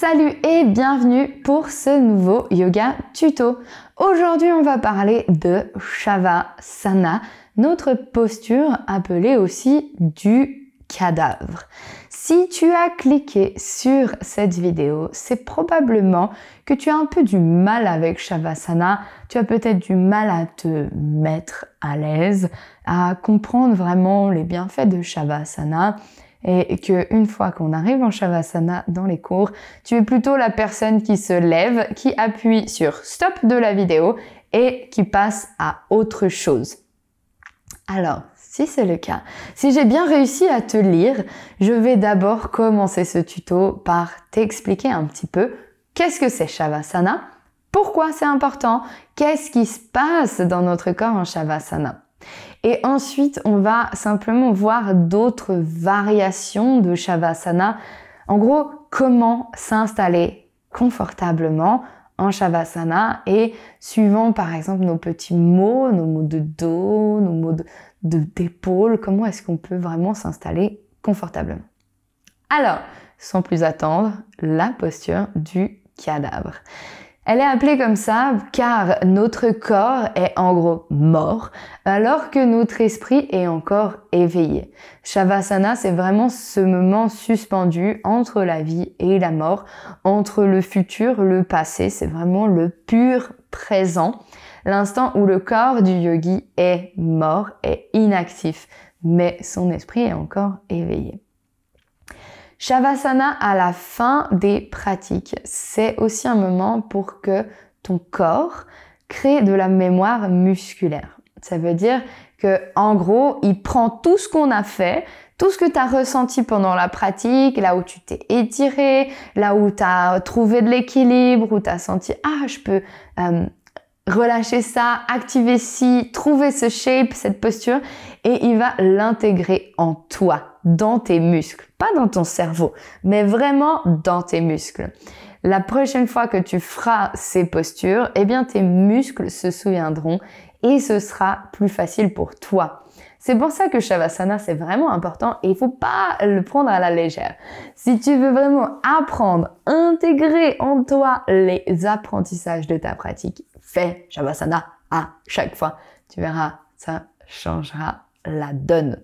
Salut et bienvenue pour ce nouveau yoga tuto. Aujourd'hui, on va parler de Shavasana, notre posture appelée aussi du cadavre. Si tu as cliqué sur cette vidéo, c'est probablement que tu as un peu du mal avec Shavasana. Tu as peut-être du mal à te mettre à l'aise, à comprendre vraiment les bienfaits de Shavasana. Et qu'une fois qu'on arrive en Shavasana dans les cours, tu es plutôt la personne qui se lève, qui appuie sur stop de la vidéo et qui passe à autre chose. Alors, si c'est le cas, si j'ai bien réussi à te lire, je vais d'abord commencer ce tuto par t'expliquer un petit peu qu'est-ce que c'est Shavasana, pourquoi c'est important, qu'est-ce qui se passe dans notre corps en Shavasana. Et ensuite, on va simplement voir d'autres variations de Shavasana. En gros, comment s'installer confortablement en Shavasana et suivant par exemple nos petits mots, nos mots de dos, nos mots d'épaule, comment est-ce qu'on peut vraiment s'installer confortablement. Alors, sans plus attendre, la posture du cadavre. Elle est appelée comme ça car notre corps est en gros mort alors que notre esprit est encore éveillé. Shavasana, c'est vraiment ce moment suspendu entre la vie et la mort, entre le futur, le passé. C'est vraiment le pur présent, l'instant où le corps du yogi est mort, est inactif, mais son esprit est encore éveillé. Shavasana à la fin des pratiques, c'est aussi un moment pour que ton corps crée de la mémoire musculaire. Ça veut dire que, en gros, il prend tout ce qu'on a fait, tout ce que tu as ressenti pendant la pratique, là où tu t'es étiré, là où tu as trouvé de l'équilibre, où tu as senti « Ah, je peux relâcher ça, activer ci, trouver ce shape, cette posture » et il va l'intégrer en toi, dans tes muscles, pas dans ton cerveau, mais vraiment dans tes muscles. La prochaine fois que tu feras ces postures, eh bien tes muscles se souviendront et ce sera plus facile pour toi. C'est pour ça que Shavasana, c'est vraiment important et il faut pas le prendre à la légère. Si tu veux vraiment apprendre, intégrer en toi les apprentissages de ta pratique, fais Shavasana à chaque fois. Tu verras, ça changera la donne.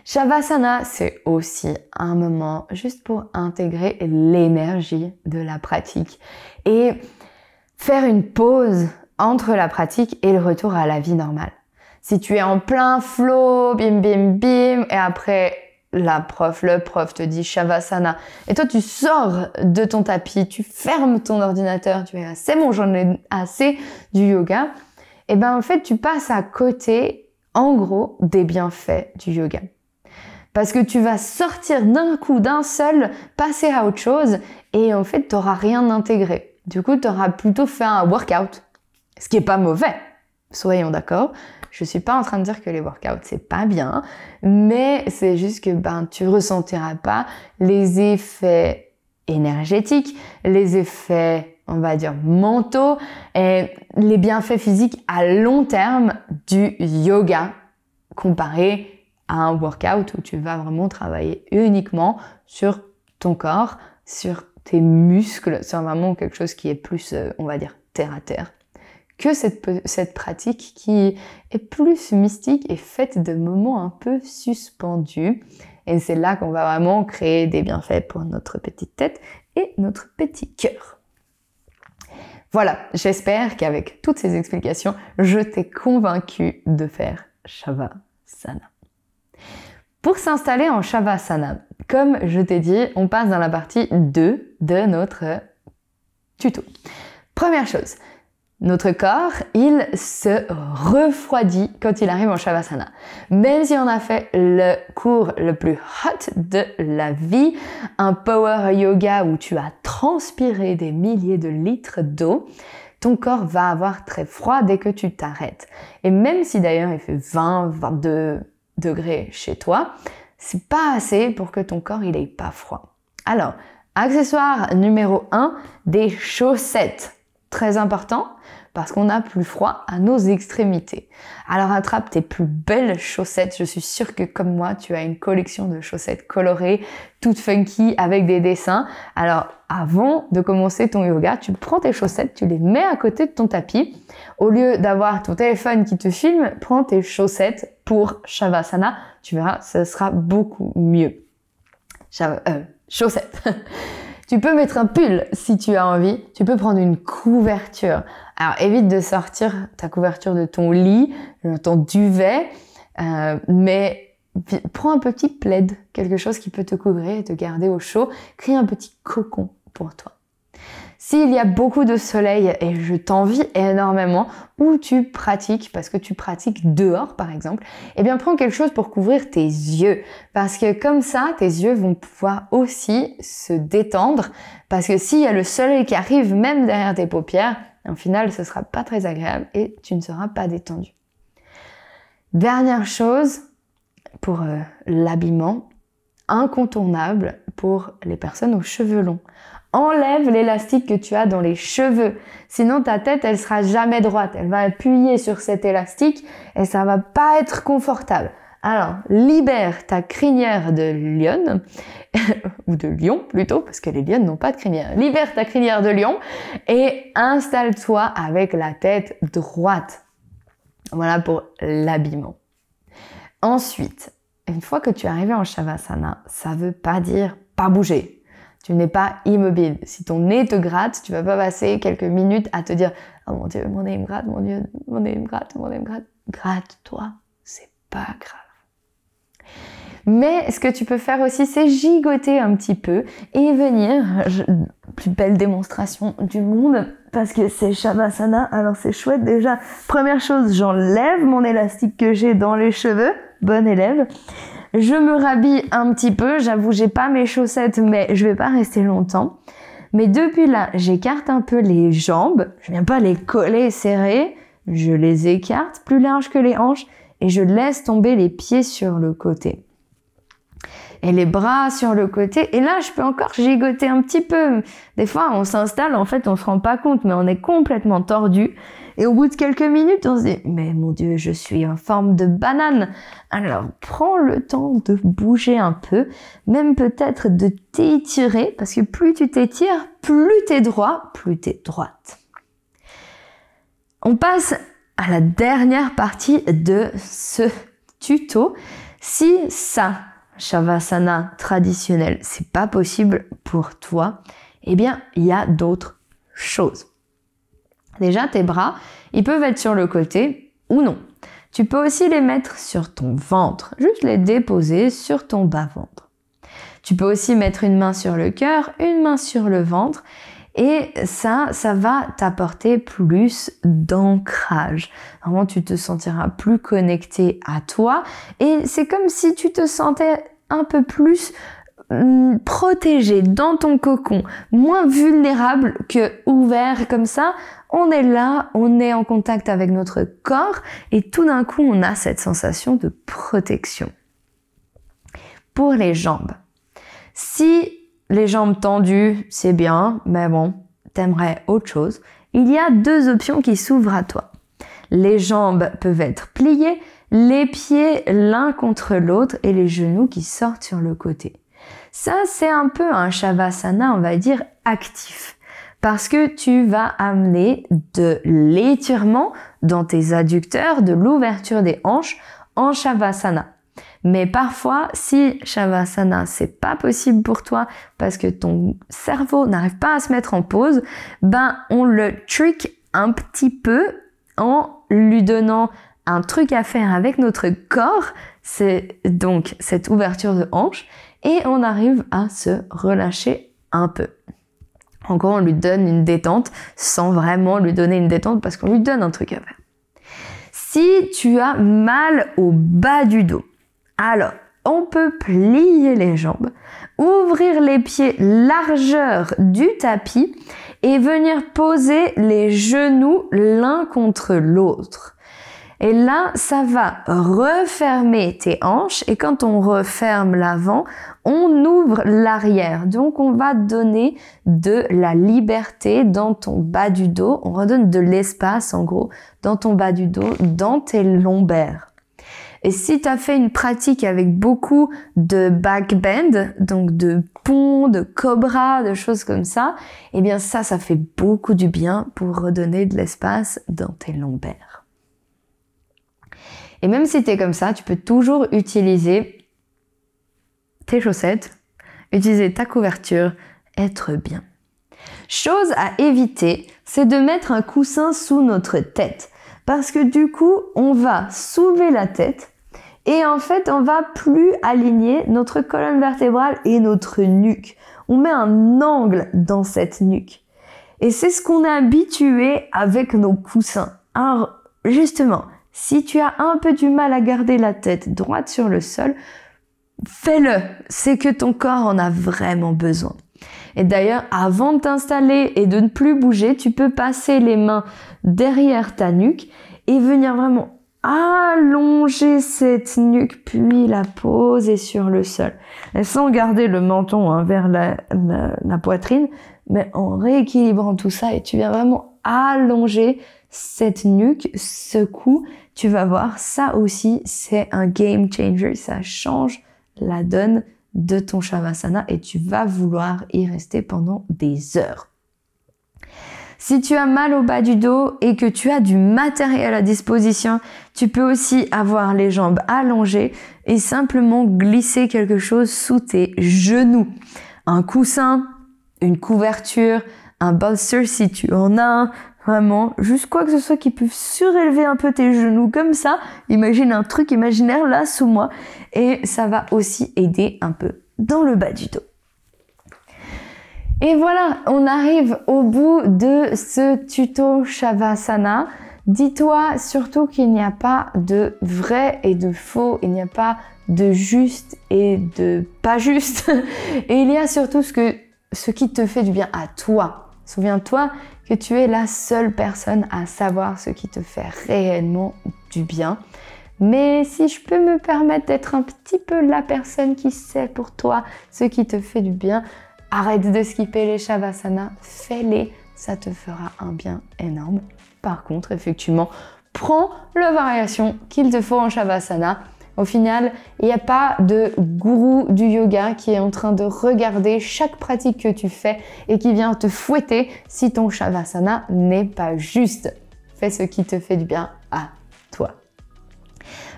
Shavasana, c'est aussi un moment juste pour intégrer l'énergie de la pratique et faire une pause entre la pratique et le retour à la vie normale. Si tu es en plein flow, bim bim bim, et après le prof te dit Shavasana, et toi tu sors de ton tapis, tu fermes ton ordinateur, tu es c'est bon, j'en ai assez du yoga, et ben en fait tu passes à côté, en gros, des bienfaits du yoga. Parce que tu vas sortir d'un coup, d'un seul, passer à autre chose et en fait, tu n'auras rien intégré. Du coup, tu auras plutôt fait un workout, ce qui est pas mauvais, soyons d'accord. Je suis pas en train de dire que les workouts, c'est pas bien, mais c'est juste que tu ressentiras pas les effets énergétiques, les effets, on va dire, mentaux et les bienfaits physiques à long terme du yoga comparé à un workout où tu vas vraiment travailler uniquement sur ton corps, sur tes muscles, c'est vraiment quelque chose qui est plus, on va dire, terre à terre, que cette pratique qui est plus mystique et faite de moments un peu suspendus. Et c'est là qu'on va vraiment créer des bienfaits pour notre petite tête et notre petit cœur. Voilà, j'espère qu'avec toutes ces explications, je t'ai convaincu de faire Shavasana. Pour s'installer en Shavasana, comme je t'ai dit, on passe dans la partie 2 de notre tuto. Première chose, notre corps, il se refroidit quand il arrive en Shavasana. Même si on a fait le cours le plus hot de la vie, un power yoga où tu as transpiré des milliers de litres d'eau, ton corps va avoir très froid dès que tu t'arrêtes. Et même si d'ailleurs il fait 20, 22 degrés chez toi, c'est pas assez pour que ton corps il ait pas froid. Alors, accessoire numéro 1, des chaussettes. Très important parce qu'on a plus froid à nos extrémités. Alors attrape tes plus belles chaussettes. Je suis sûre que comme moi, tu as une collection de chaussettes colorées, toutes funky, avec des dessins. Alors avant de commencer ton yoga, tu prends tes chaussettes, tu les mets à côté de ton tapis. Au lieu d'avoir ton téléphone qui te filme, prends tes chaussettes pour Shavasana. Tu verras, ce sera beaucoup mieux. Chaussettes. Tu peux mettre un pull si tu as envie. Tu peux prendre une couverture. Alors évite de sortir ta couverture de ton lit, de ton duvet, mais prends un petit plaid, quelque chose qui peut te couvrir et te garder au chaud. Crée un petit cocon pour toi. S'il y a beaucoup de soleil, et je t'envie énormément, ou tu pratiques, parce que tu pratiques dehors par exemple, eh bien prends quelque chose pour couvrir tes yeux. Parce que comme ça, tes yeux vont pouvoir aussi se détendre. Parce que s'il y a le soleil qui arrive même derrière tes paupières, au final, ce sera pas très agréable et tu ne seras pas détendu. Dernière chose pour l'habillement, incontournable pour les personnes aux cheveux longs. Enlève l'élastique que tu as dans les cheveux. Sinon, ta tête, elle sera jamais droite. Elle va appuyer sur cet élastique et ça va pas être confortable. Alors, libère ta crinière de lionne, ou de lion plutôt, parce que les lionnes n'ont pas de crinière. Libère ta crinière de lion et installe-toi avec la tête droite. Voilà pour l'habillement. Ensuite, une fois que tu es arrivé en Shavasana, ça veut pas dire pas bouger. Tu n'es pas immobile. Si ton nez te gratte, tu vas pas passer quelques minutes à te dire « Oh mon Dieu, mon nez me gratte, mon Dieu, mon nez me gratte, mon nez me gratte. » Gratte-toi, c'est pas grave. Mais ce que tu peux faire aussi, c'est gigoter un petit peu et venir, plus belle démonstration du monde, parce que c'est Shavasana, alors c'est chouette déjà. Première chose, j'enlève mon élastique que j'ai dans les cheveux, bonne élève. Je me rhabille un petit peu, j'avoue j'ai pas mes chaussettes mais je vais pas rester longtemps. Mais depuis là, j'écarte un peu les jambes, je viens pas les coller serrées, je les écarte plus larges que les hanches et je laisse tomber les pieds sur le côté. Et les bras sur le côté, et là je peux encore gigoter un petit peu. Des fois on s'installe, en fait on se rend pas compte mais on est complètement tordu. Et au bout de quelques minutes, on se dit « Mais mon Dieu, je suis en forme de banane !» Alors, prends le temps de bouger un peu, même peut-être de t'étirer, parce que plus tu t'étires, plus t'es droit, plus t'es droite. On passe à la dernière partie de ce tuto. Si ça, Shavasana traditionnel, c'est pas possible pour toi, eh bien, il y a d'autres choses. Déjà, tes bras, ils peuvent être sur le côté ou non. Tu peux aussi les mettre sur ton ventre, juste les déposer sur ton bas-ventre. Tu peux aussi mettre une main sur le cœur, une main sur le ventre et ça va t'apporter plus d'ancrage. Vraiment, tu te sentiras plus connecté à toi et c'est comme si tu te sentais un peu plus protégé dans ton cocon, moins vulnérable que ouvert comme ça. On est là, on est en contact avec notre corps et tout d'un coup, on a cette sensation de protection. Pour les jambes, si les jambes tendues, c'est bien, mais bon, t'aimerais autre chose, il y a deux options qui s'ouvrent à toi. Les jambes peuvent être pliées, les pieds l'un contre l'autre et les genoux qui sortent sur le côté. Ça, c'est un peu un Shavasana, on va dire, actif. Parce que tu vas amener de l'étirement dans tes adducteurs, de l'ouverture des hanches en Shavasana. Mais parfois, si Shavasana, c'est pas possible pour toi parce que ton cerveau n'arrive pas à se mettre en pause, ben, on le trick un petit peu en lui donnant un truc à faire avec notre corps. C'est donc cette ouverture de hanche. Et on arrive à se relâcher un peu. En gros, on lui donne une détente sans vraiment lui donner une détente parce qu'on lui donne un truc à faire. Si tu as mal au bas du dos, alors on peut plier les jambes, ouvrir les pieds largeur du tapis et venir poser les genoux l'un contre l'autre. Et là, ça va refermer tes hanches et quand on referme l'avant, on ouvre l'arrière. Donc, on va donner de la liberté dans ton bas du dos. On redonne de l'espace, en gros, dans ton bas du dos, dans tes lombaires. Et si tu as fait une pratique avec beaucoup de back bend, donc de pont, de cobra, de choses comme ça, eh bien ça fait beaucoup du bien pour redonner de l'espace dans tes lombaires. Et même si tu es comme ça, tu peux toujours utiliser tes chaussettes, utiliser ta couverture, être bien. Chose à éviter, c'est de mettre un coussin sous notre tête. Parce que du coup, on va soulever la tête et en fait, on va plus aligner notre colonne vertébrale et notre nuque. On met un angle dans cette nuque. Et c'est ce qu'on est habitué avec nos coussins. Alors, justement, si tu as un peu du mal à garder la tête droite sur le sol, fais-le. C'est que ton corps en a vraiment besoin. Et d'ailleurs, avant de t'installer et de ne plus bouger, tu peux passer les mains derrière ta nuque et venir vraiment allonger cette nuque, puis la poser sur le sol. Et sans garder le menton vers la poitrine, mais en rééquilibrant tout ça et tu viens vraiment allonger cette nuque, ce cou, tu vas voir, ça aussi, c'est un game changer, ça change la donne de ton Shavasana et tu vas vouloir y rester pendant des heures. Si tu as mal au bas du dos et que tu as du matériel à disposition, tu peux aussi avoir les jambes allongées et simplement glisser quelque chose sous tes genoux. Un coussin, une couverture, un bolster si tu en as un, vraiment, juste quoi que ce soit qui peut surélever un peu tes genoux comme ça. Imagine un truc imaginaire là sous moi et ça va aussi aider un peu dans le bas du dos. Et voilà, on arrive au bout de ce tuto Shavasana. Dis-toi surtout qu'il n'y a pas de vrai et de faux, il n'y a pas de juste et de pas juste. Et il y a surtout ce qui te fait du bien à toi. Souviens-toi que tu es la seule personne à savoir ce qui te fait réellement du bien. Mais si je peux me permettre d'être un petit peu la personne qui sait pour toi ce qui te fait du bien, arrête de skipper les Shavasana, fais-les, ça te fera un bien énorme. Par contre, effectivement, prends la variation qu'il te faut en Shavasana. Au final, il n'y a pas de gourou du yoga qui est en train de regarder chaque pratique que tu fais et qui vient te fouetter si ton Shavasana n'est pas juste. Fais ce qui te fait du bien à toi.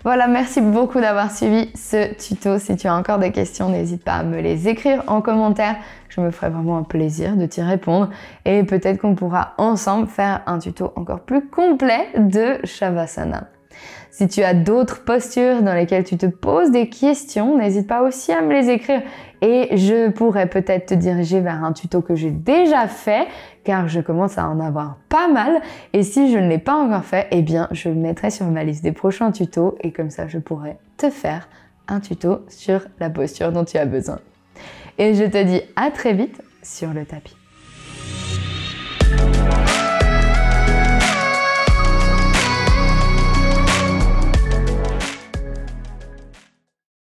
Voilà, merci beaucoup d'avoir suivi ce tuto. Si tu as encore des questions, n'hésite pas à me les écrire en commentaire. Je me ferai vraiment un plaisir de t'y répondre. Et peut-être qu'on pourra ensemble faire un tuto encore plus complet de Shavasana. Si tu as d'autres postures dans lesquelles tu te poses des questions, n'hésite pas aussi à me les écrire et je pourrais peut-être te diriger vers un tuto que j'ai déjà fait car je commence à en avoir pas mal et si je ne l'ai pas encore fait, eh bien je le mettrai sur ma liste des prochains tutos et comme ça je pourrai te faire un tuto sur la posture dont tu as besoin. Et je te dis à très vite sur le tapis.